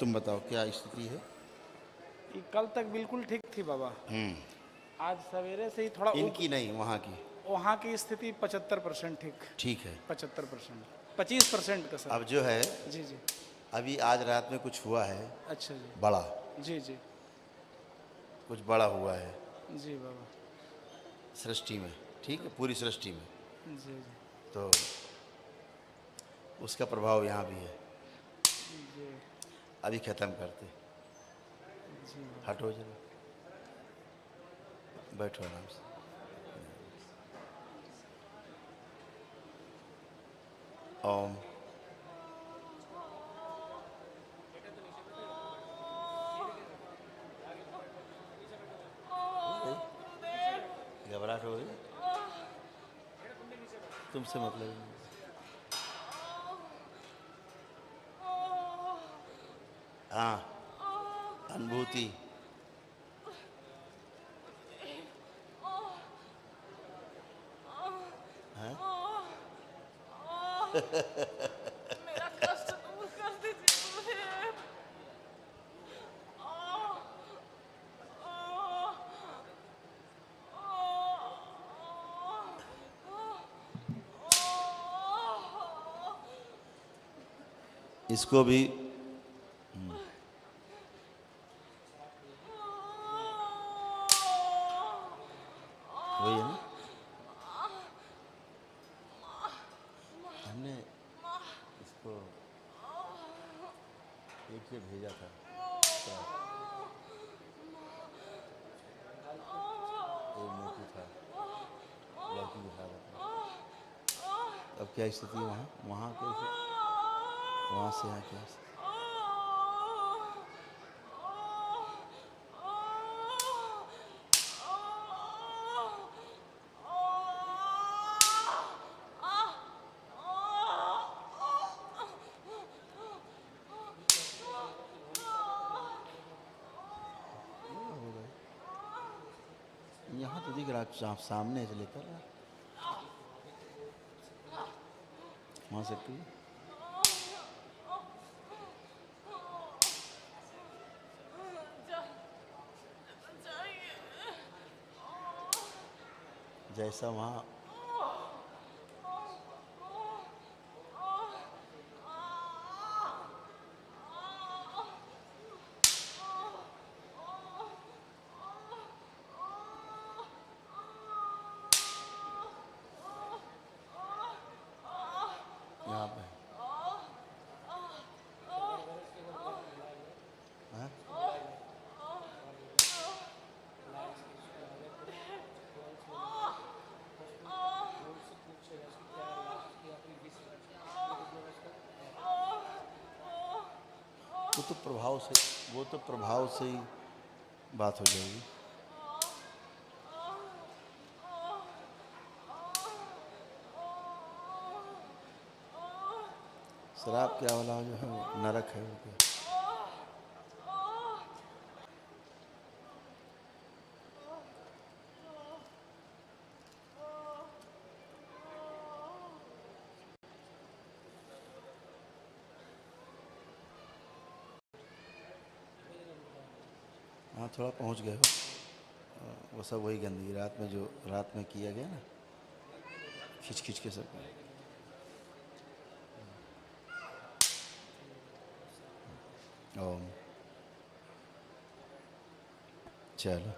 तुम बताओ क्या स्थिति है? ये कल तक बिल्कुल ठीक थी बाबा। आज सवेरे से ही थोड़ा इनकी नहीं, वहाँ की। वहाँ की स्थिति 75% ठीक। ठीक है। 75%, 25% का सर। अब जो है, जी जी। अभी आज रात में कुछ हुआ है अच्छा जी। बड़ा, जी जी। कुछ बड़ा हुआ है जी बाबा। सृष्टि में, ठीक है, पूरी सृष्टि में। जी जी। तो उसका प्रभाव यहाँ भी है। जी अभी ख़त्म करते। जी बाबा। हटो जरा, बैठो आराम से। ओम। घबराहट हो रही? तुमसे मतलब ही नहीं। हाँ, अनुभूति। हाँ? मेरा कष्ट दूर कर दीजिए मुझे। इसको भी वही है ना, हमने इसको एक से भेजा था। एक मोती था, लड़की के साथ अपना। अब क्या स्थिति वहाँ, वहाँ कैसे, वहाँ से यहाँ क्या स्थिति? यहाँ तो दिख रहा, सामने से लेकर वहाँ से टू। जैसा वहाँ यहाँ पे हाँ? वो तो प्रभाव से ही बात हो जाएगी। शराब क्या वाला जो है वो नरक है उनके। हाँ, थोड़ा पहुँच गए हो। वो सब वही गंदगी रात में, जो रात में किया गया ना, खींच खींच के सब। ओम। चलो,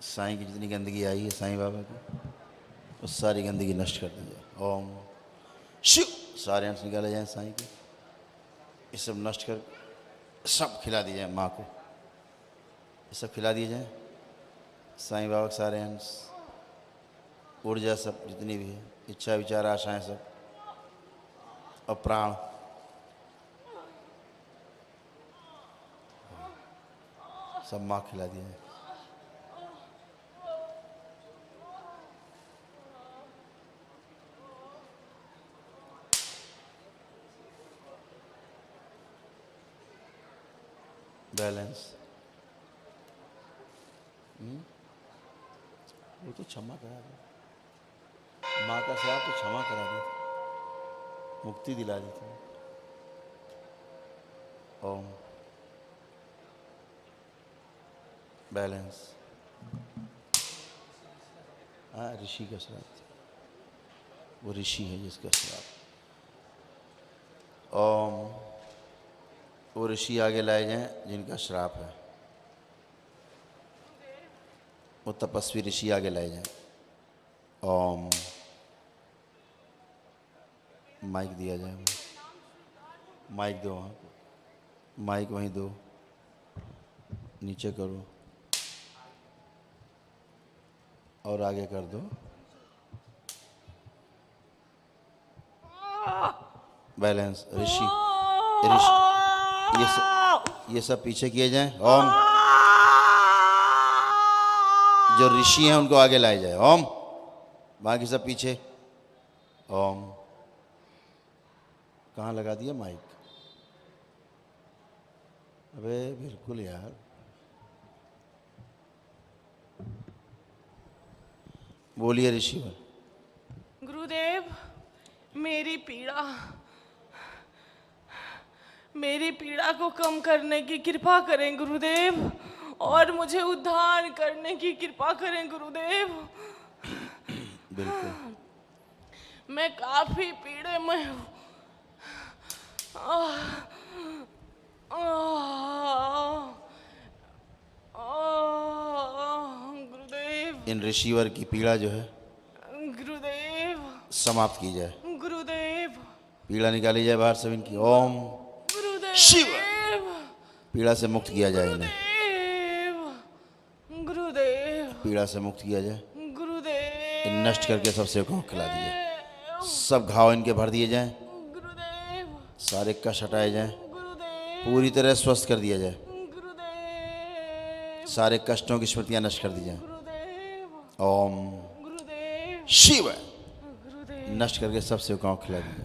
साईं की जितनी गंदगी आई है साईं बाबा की, वो सारी गंदगी नष्ट कर दी जाए। ओम शिव। सारे अंश निकाले जाएं साईं के, ये सब नष्ट कर सब खिला दिए जाए माँ को। ये सब खिला दिए जाएं साईं बाबा के सारे अंश, ऊर्जा सब जितनी भी है, इच्छा विचार आशाएं सब, और प्राण सब माँ खिला दिए जाएं। बैलेंस। वो तो क्षमा करा दे, माँ का श्राप तो क्षमा करा दे। मुक्ति दिला दी थी। ओम। बैलेंस। हाँ, ऋषि का श्राप, वो ऋषि है जिसका श्राप। ओम। वो ऋषि आगे लाए जाएं जिनका श्राप है, वो तपस्वी ऋषि आगे लाए जाएं। ओम। माइक दिया जाए, माइक दो, वहाँ माइक वहीं दो, नीचे करो और आगे कर दो। बैलेंस। ऋषि ये सब पीछे किए जाएं। ओम। जो ऋषि हैं उनको आगे लाए जाए। ओम। बाकी सब पीछे। ओम। कहाँ लगा दिया माइक? अबे बिल्कुल यार। बोलिए ऋषिवर। गुरुदेव, मेरी पीड़ा को कम करने की कृपा करें गुरुदेव, और मुझे उद्धार करने की कृपा करें गुरुदेव। बिल्कुल। मैं काफी पीड़े में हूँ। गुरुदेव, इन ऋषिवर की पीड़ा जो है गुरुदेव, समाप्त की जाए, गुरुदेव, पीड़ा निकाली जाए बाहर सब इनकी। ओम। गुरुदेव, शिव। पीड़ा से मुक्त किया जाए इन्हें, गुरुदेव, गुरुदेव, पीड़ा से मुक्त किया जाए। गुरुदेव, इन नष्ट करके सब सेवकों को खिला दिए, सब घाव इनके भर दिए जाएं, गुरुदेव, सारे कष्ट हटाए जाएं, गुरुदेव, पूरी तरह स्वस्थ कर दिया जाए, गुरुदेव, सारे कष्टों की स्मृतियां नष्ट कर दी जाएं। गुरुदेव, ओम। गुरुदेव, शिव। गुरुदेव, नष्ट करके सब सेवकों को खिला दिया।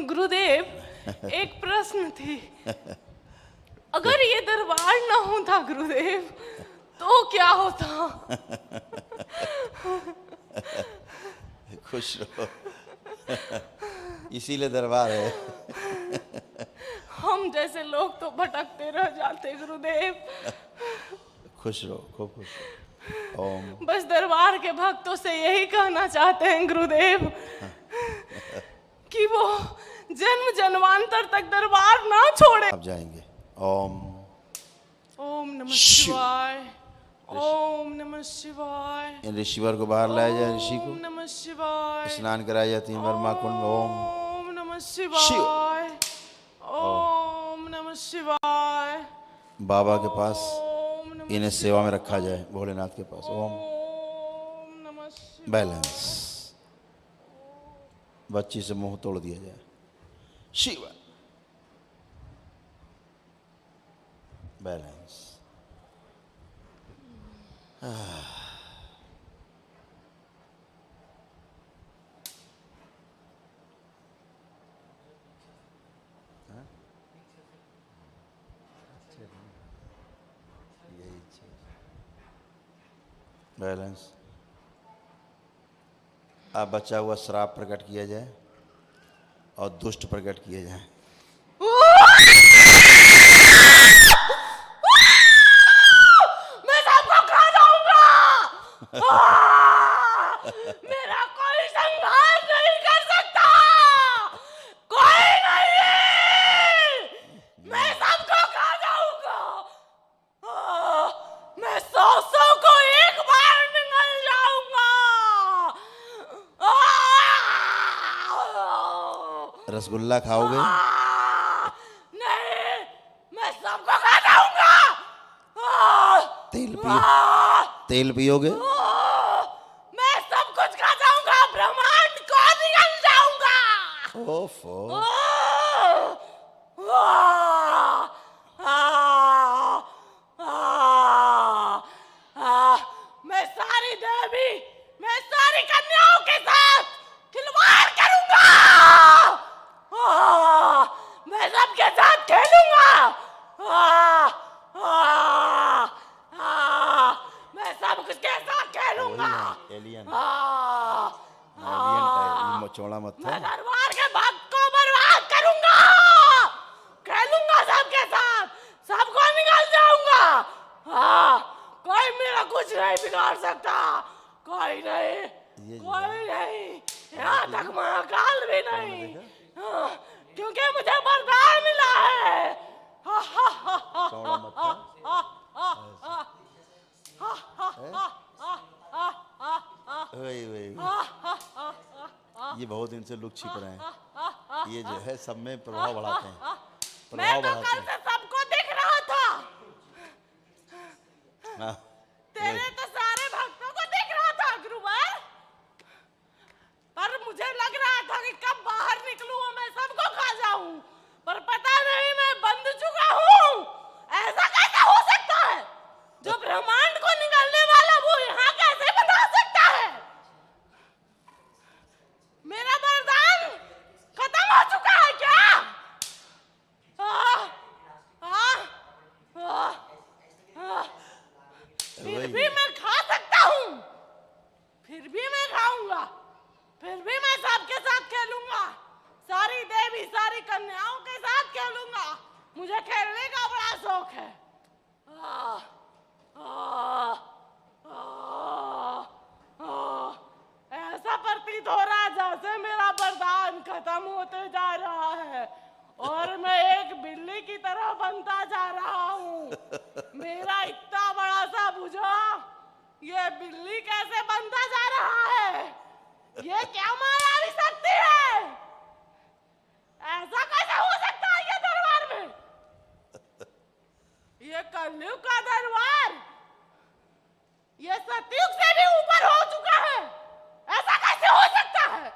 गुरुदेव, एक प्रश्न थी। अगर ये दरबार ना होता गुरुदेव, तो क्या होता? खुश रहो, इसीलिए दरबार है। हम जैसे लोग तो भटकते रह जाते गुरुदेव। खुश रहो, खूब खुश रहो। ओम। बस दरबार के भक्तों से यही कहना चाहते हैं गुरुदेव कि वो जन्म जन्मांतर तक दरबार ना छोड़े। आप जाएंगे। ओम। ओम नमः शिव। शिवाय, ओम नमः शिवाय, इन ऋषिवर को बाहर लाया जाए, ऋषि ओम को नमः शिवाय, स्नान कराया जाती है वर्मा कुंड। ओम। ओम नमः शिवाय, ओम नमः शिवाय, बाबा के पास ओम नमः इन्हें सेवा में रखा जाए, भोलेनाथ के पास। ओम। ओम नमः शिवाय। बैलेंस। बच्ची से मुंह तोड़ दिया जाए। शिव। बैलेंस। बैलेंस। अब बचा हुआ श्राप प्रकट किया जाए और दुष्ट प्रकट किए जाए। मैं सबको खा जाऊंगा। मेरा कोई संघार नहीं कर सकता, कोई नहीं। मैं सबको खा जाऊंगा। मैं 100 को एक बार निगल जाऊंगा। रसगुल्ला खाओगे? नहीं, मैं सबको खा जाऊंगा। तेल पियोगे? मैं सब कुछ खा जाऊंगा, ब्रह्मांड को निगल जाऊंगा। ओफो। मैं सारी देवी, मैं सारी कन्याओं के साथ खिलवाड़ करूंगा। मैं सबके साथ खेलूंगा। मैं सब कुछ के साथ खेलूंगा। एलियन। एलियन टाइप, चौड़ा मत था। मैं दरबार के हाँ, कोई मेरा कुछ नहीं बिगाड़ सकता, कोई नहीं, ये जो कोई नहीं, यहाँ तक महाकाल भी नहीं, हाँ, क्योंकि मुझे वरदान मिला है। चौड़ा मत्था। वही वही ये बहुत दिन से लुक छिप रहे हैं, ये जो है सब में प्रभाव बढ़ाते हैं, मैं प्रभाव तो बढ़ाते कल से सबको दिख रहा था, हैं। हाँ, तेरे तो सारे भक्तों को दिख रहा था गुरुवर, पर मुझे लग रहा था कि कब बाहर निकलूं और मैं सबको खा जाऊं, पर पता नहीं मैं बंध चुका हूं। ऐसा कैसे हो सकता है? जो ब्रह्मांड को निगलने वाला वो यहाँ कैसे बता सकता है? मेरा वरदान खत्म हो चुका है क्या? फिर भी मैं खा सकता हूँ, फिर भी मैं खाऊंगा, फिर भी मैं सबके साथ खेलूंगा, सारी देवी सारी कन्याओं के साथ खेलूंगा, मुझे खेलने का बड़ा शौक है। ऐसा प्रतीत हो रहा है जैसे मेरा वरदान खत्म होते जा रहा है और मैं एक बिल्ली की तरह बनता जा रहा हूँ। मेरा इतना बड़ा सा भुजा ये बिल्ली कैसे बनता जा रहा है? ये क्या मायावी शक्ति है? ऐसा कैसे हो सकता है ये दरबार में? ये कलयुग का दरबार ये सतयुग से भी ऊपर हो चुका है, ऐसा कैसे हो सकता है?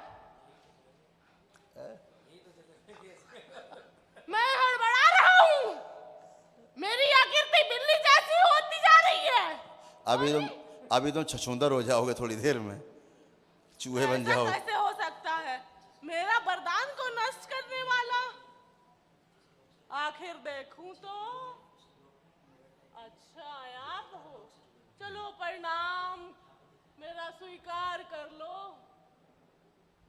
मैं हड़बड़ा रहा हूँ, मेरी आकृति बिल्ली जैसी होती जा रही है। अभी तुम छछूंदर हो जाओगे थोड़ी देर में, चूहे बन ऐसा जाओगे। कैसे हो सकता है? मेरा वरदान को नष्ट करने वाला, आखिर देखूं तो, अच्छा आप हो, चलो प्रणाम, मेरा स्वीकार कर लो।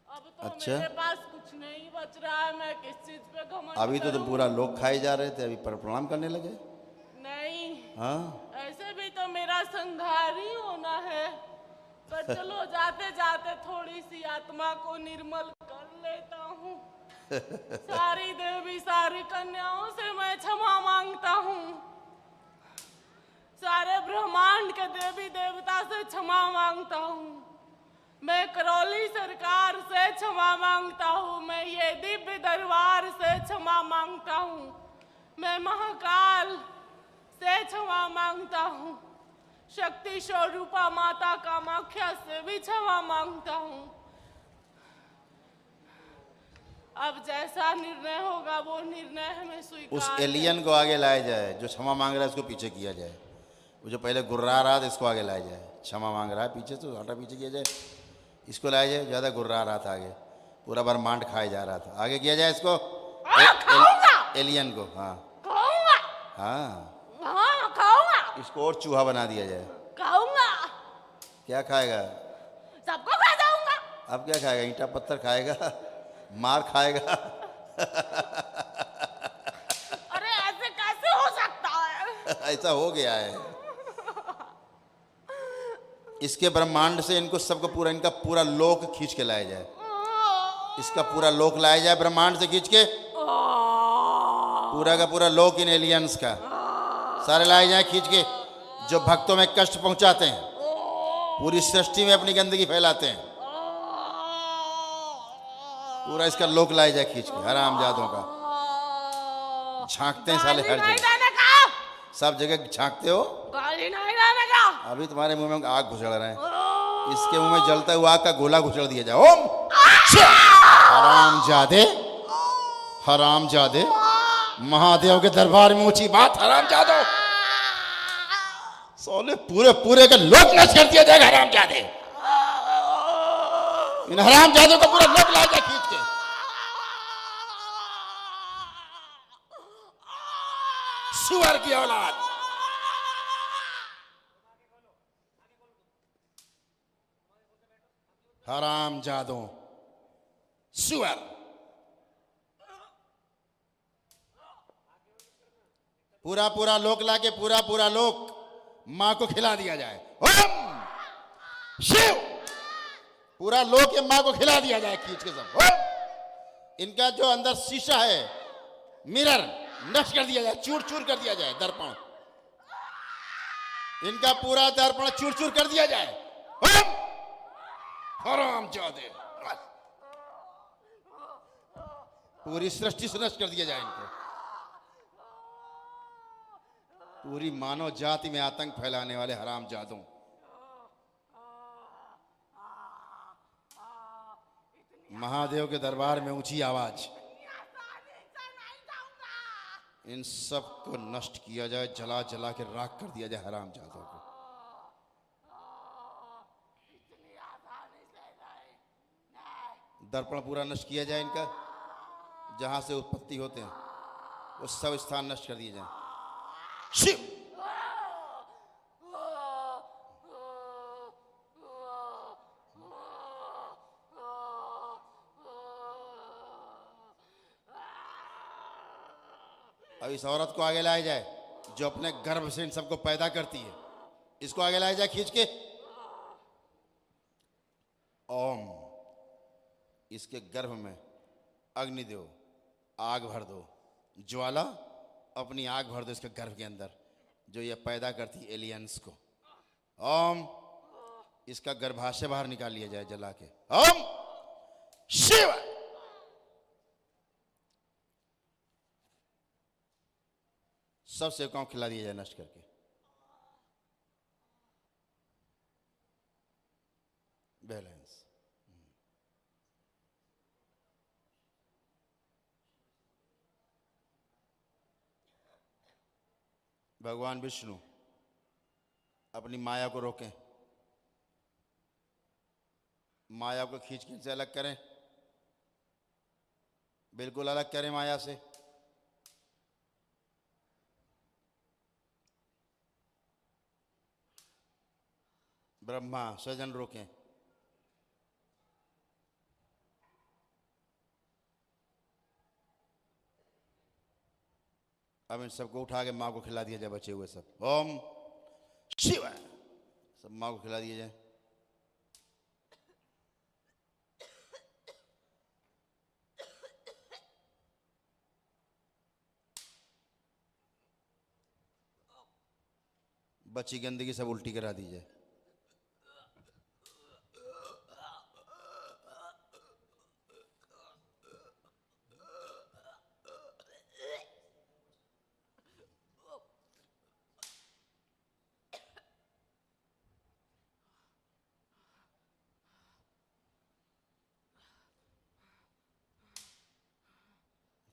अब तो अच्छा? मेरे पास कुछ नहीं बच रहा है, मैं किस चीज पे घमंड अभी तो करूं? पूरा लोग खाए जा रहे थे, अभी प्रणाम करने लगे। नहीं, हाँ, ऐसे भी तो मेरा संघार ही होना है, पर चलो जाते जाते थोड़ी सी आत्मा को निर्मल कर लेता हूँ। सारी देवी सारी कन्याओं से मैं क्षमा मांगता हूँ, सारे ब्रह्मांड के देवी देवता से क्षमा मांगता हूँ, मैं करौली सरकार से क्षमा मांगता हूँ, मैं ये दिव्य दरबार से क्षमा मांगता हूँ, मैं महाकाल से क्षमा मांगता हूँ, शक्ति स्वरूपा माता कामाख्या से भी क्षमा मांगता हूँ। अब जैसा निर्णय होगा वो निर्णय हमें स्वीकार उस है। एलियन को आगे लाया जाए, जो क्षमा मांग रहा है उसको पीछे किया जाए, वो जो पहले गुर्रा रहा था इसको आगे लाया जाए, क्षमा मांग रहा है पीछे से हटा पीछे किया जाए, इसको लाया जाए, ज़्यादा गुर्रा रहा था आगे, पूरा ब्रह्मांड खाया जा रहा था, आगे किया जाए इसको खाऊंगा, एलियन को। हाँ खाऊंगा, हाँ, हाँ खाऊंगा, इसको और चूहा बना दिया जाए। खाऊंगा, क्या खाएगा? सबको खा जाऊंगा। अब क्या खाएगा? ईंटा पत्थर खाएगा, मार खाएगा। अरे ऐसे कैसे हो सकता है? ऐसा हो गया है। इसके ब्रह्मांड से इनको सबको पूरा, इनका पूरा लोक खींच के लाया जाए, इसका पूरा लोक लाया जाए ब्रह्मांड से खींच के, पूरा का पूरा लोक इन एलियंस का सारे लाए जाए खींच के, जो भक्तों में कष्ट पहुंचाते हैं, पूरी सृष्टि में अपनी गंदगी फैलाते हैं, पूरा इसका लोक लाया जाए खींच के, हरामजादों का। झांकते हैं साले हर जगह, सब जगह झांकते हो। गाली नहीं देने का। अभी तुम्हारे मुंह में आग घुसड़ रहे हैं, इसके मुंह में जलता हुआ आग का गोला घुसड़ दिया जाए। ओम हरामजादे, हरामजादे, महादेव के दरबार में ऊंची बात, हरामजादो, सोले पूरे पूरे का लोक नष्ट कर दिया जाएगा। हरामजादे, इन हरामजादों का पूरा लोक लाया जाए खींच के। सुअर की औलाद, हरामजादों, सुअर, पूरा पूरा लोक लाके, पूरा पूरा लोक मां को खिला दिया जाए। ओम शिव, पूरा लोक ये मां को खिला दिया जाए खींच के सब। ओम, इनका जो अंदर शीशा है, मिरर, नष्ट कर दिया जाए, चूर चूर कर दिया जाए। दर्पण, इनका पूरा दर्पण चूर चूर कर दिया जाए। ओम हराम जादे, पूरी सृष्टि से नष्ट कर दिया जाए इनको। पूरी मानव जाति में आतंक फैलाने वाले हराम जादों। महादेव के दरबार में ऊंची आवाज, इन सब को नष्ट किया जाए, जला जला के राख कर दिया जाए हराम जादों को। दर्पण पूरा नष्ट किया जाए इनका, जहां से उत्पत्ति होते हैं वो सब स्थान नष्ट कर दिए जाए। शिव, अब इस औरत को आगे लाया जाए जो अपने गर्भ से इन सबको पैदा करती है। इसको आगे लाया जाए खींच के। ओम, इसके गर्भ में अग्नि दो, आग भर दो, ज्वाला अपनी आग भर दो इसके गर्भ के अंदर, जो ये पैदा करती एलियंस को। ओम, इसका गर्भाशय बाहर निकाल लिया जाए जला के। ओम शिव, सब सेवकाओं को खिला दिया जाए नष्ट करके। बैलेंस, भगवान विष्णु अपनी माया को रोकें, माया को खींच खींच से अलग करें, बिल्कुल अलग करें माया से। ब्रह्मा स्वजन रोकें, अब इन सबको उठा के माँ को खिला दिया जाए, बचे हुए सब। ओम शिव, सब माँ को खिला दिया जाए। बची गंदगी सब उल्टी करा दी जाए।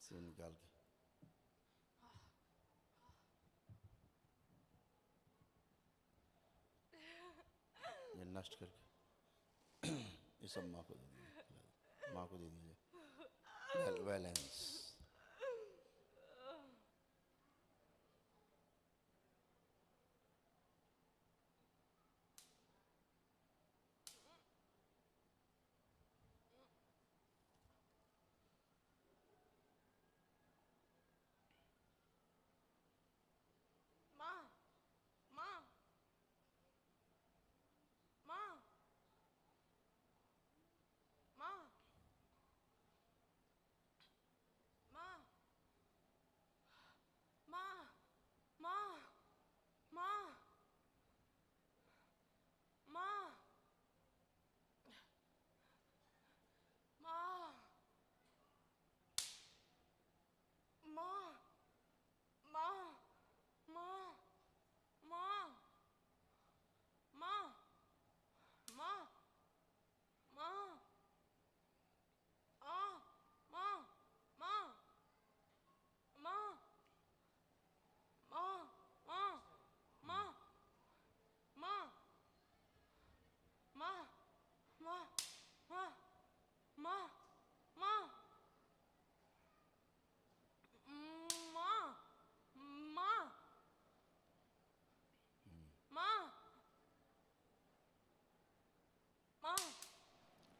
से निकाल के ये नष्ट करके ये सब माँ को दे दीजिए, माँ को दे दीजिए। बैलेंस,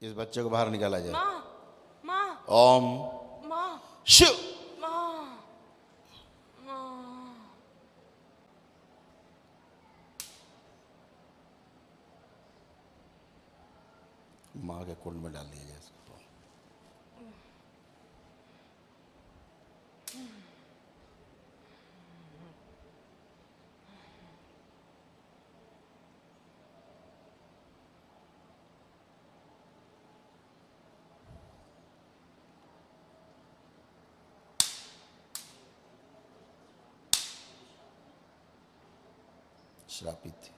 इस बच्चे को बाहर निकाला जाए। ओम शिव, माँ के कुंड में डाल दिया जाए इसको। श्रापित थी,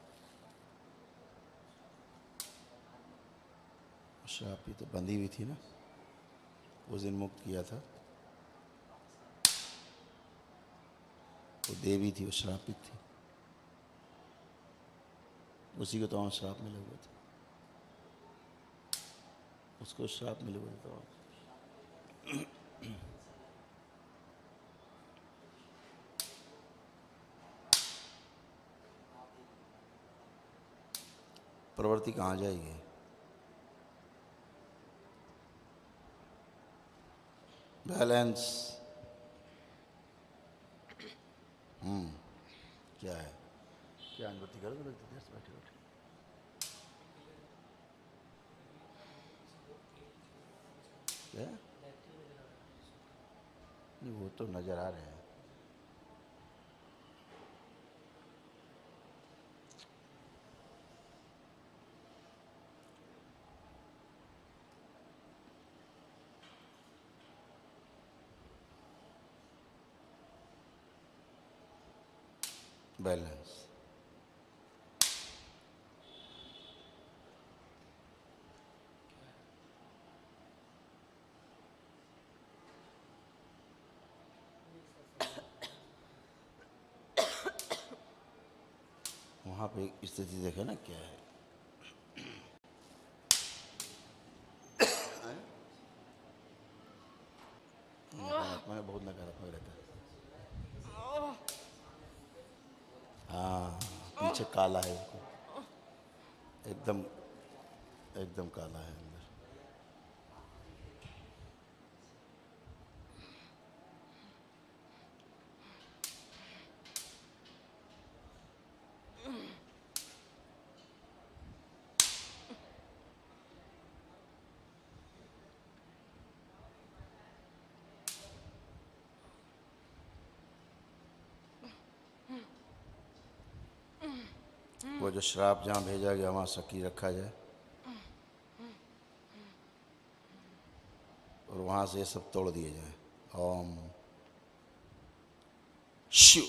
श्रापित तो बंधी हुई थी ना, उस दिन मुक्त किया था। वो देवी थी, वो श्रापित थी, उसी को तो वहाँ श्राप मिले हुए थे, उसको श्राप मिले हुए थे। प्रवृत्ति कहाँ जाएगी? बैलेंस। क्या है? क्या अनुभूति करोगे लगती देर से बैठे बैठे? क्या? नहीं, वो तो नजर आ रहे हैं। बैलेंस। वहाँ पे एक स्थिति देखे ना क्या है। नकारात्मक बहुत नकारात्मक रहता है। हाँ, पीछे काला है उसको, एकदम एकदम काला है अंदर। वो जो श्राप जहाँ भेजा गया वहाँ सकी रखा जाए और वहाँ से ये सब तोड़ दिए जाए। ओम शिव।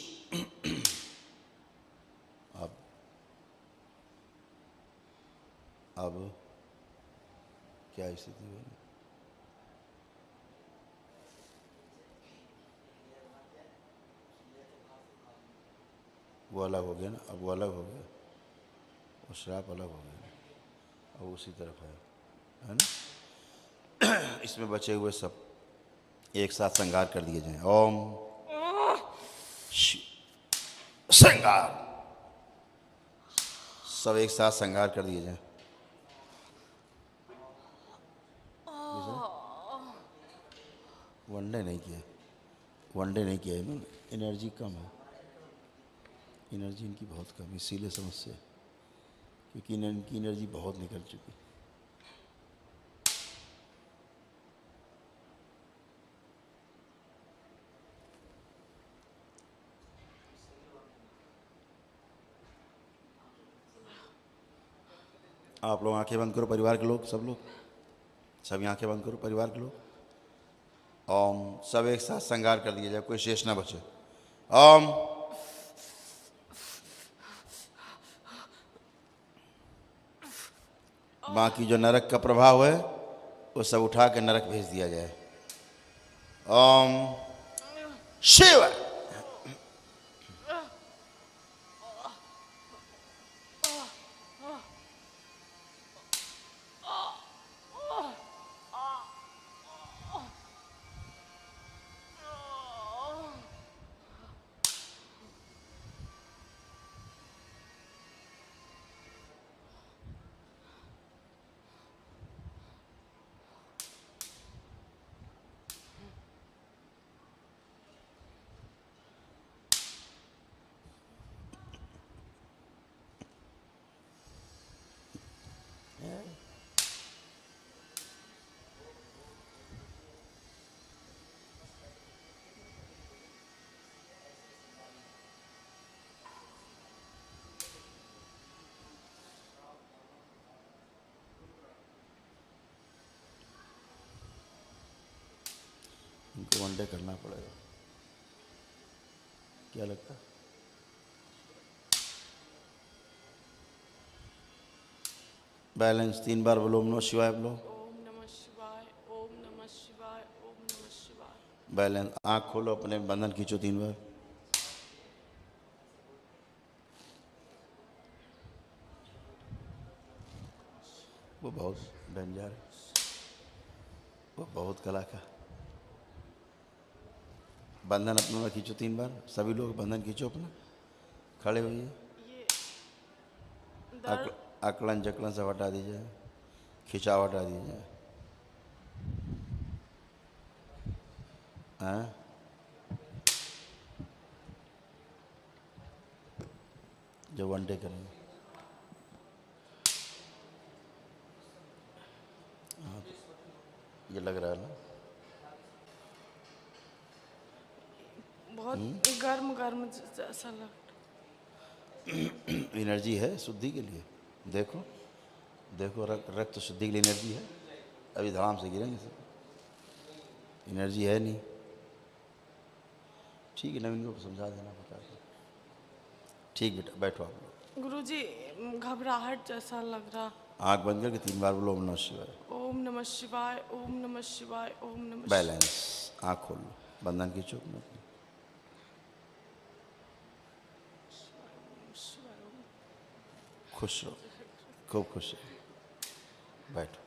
अब क्या स्थिति हुई? वो अलग हो गया ना, अब वो अलग हो गया, वो श्राप अलग हो गया, अब उसी तरफ है ना। इसमें बचे हुए सब एक साथ संगार कर दिए जाएं। ओम शिव। संगार, सब एक साथ संगार कर दिए जाएं। वनडे नहीं किया, वनडे नहीं किया इन्होंने, एनर्जी कम है, एनर्जी इनकी बहुत कम, इसीलिए समस्या है, क्योंकि इनकी एनर्जी बहुत निकल चुकी। आप लोग आंखें बंद करो, परिवार के लोग, सब लोग, सभी आंखें बंद करो, परिवार के लोग। ओम, सब एक साथ संगार कर दिया जाए, कोई शेष ना बचे। ओम। बाकी जो नरक का प्रभाव है वो सब उठा के नरक भेज दिया जाए। ओम शिव। वन डे करना पड़ेगा। क्या लगता है? बैलेंस 3 बार बोलो ओम नमः शिवाय बोलो। ओम नमः शिवाय, ओम नमः शिवाय, ओम नमः शिवाय। बैलेंस, आँख खोलो, अपने बंधन खींचो 3 बार। वो बहुत डेंजर है, वो बहुत कला का। बंधन अपना खींचो 3 बार, सभी लोग बंधन खींचो अपना, खड़े होइए। ये दर्द अकलन जकलन सब हटा दीजिए, खिंचाव हटा दीजिए। हाँ, जो वन डे करेंगे। हाँ, ये लग रहा है ना, बहुत गर्म गर्म जैसा लग एनर्जी है शुद्धि के लिए। देखो देखो, रक्त शुद्धि के लिए एनर्जी है। अभी धड़ाम से गिरेंगे सब, एनर्जी है नहीं। ठीक है, नवीन को समझा देना, बता दो। ठीक बेटा, बैठो आप लोग। गुरुजी, घबराहट जैसा लग रहा। आँख बंद करके 3 बार बोलो ओम नमः शिवाय। ओम नमः शिवाय, ओम नमः शिवाय, ओम नमः बैलेंस, आँख खोल लो, बंधन खींचो अपना। खुश रहो, खूब खुश रहो, बैठो।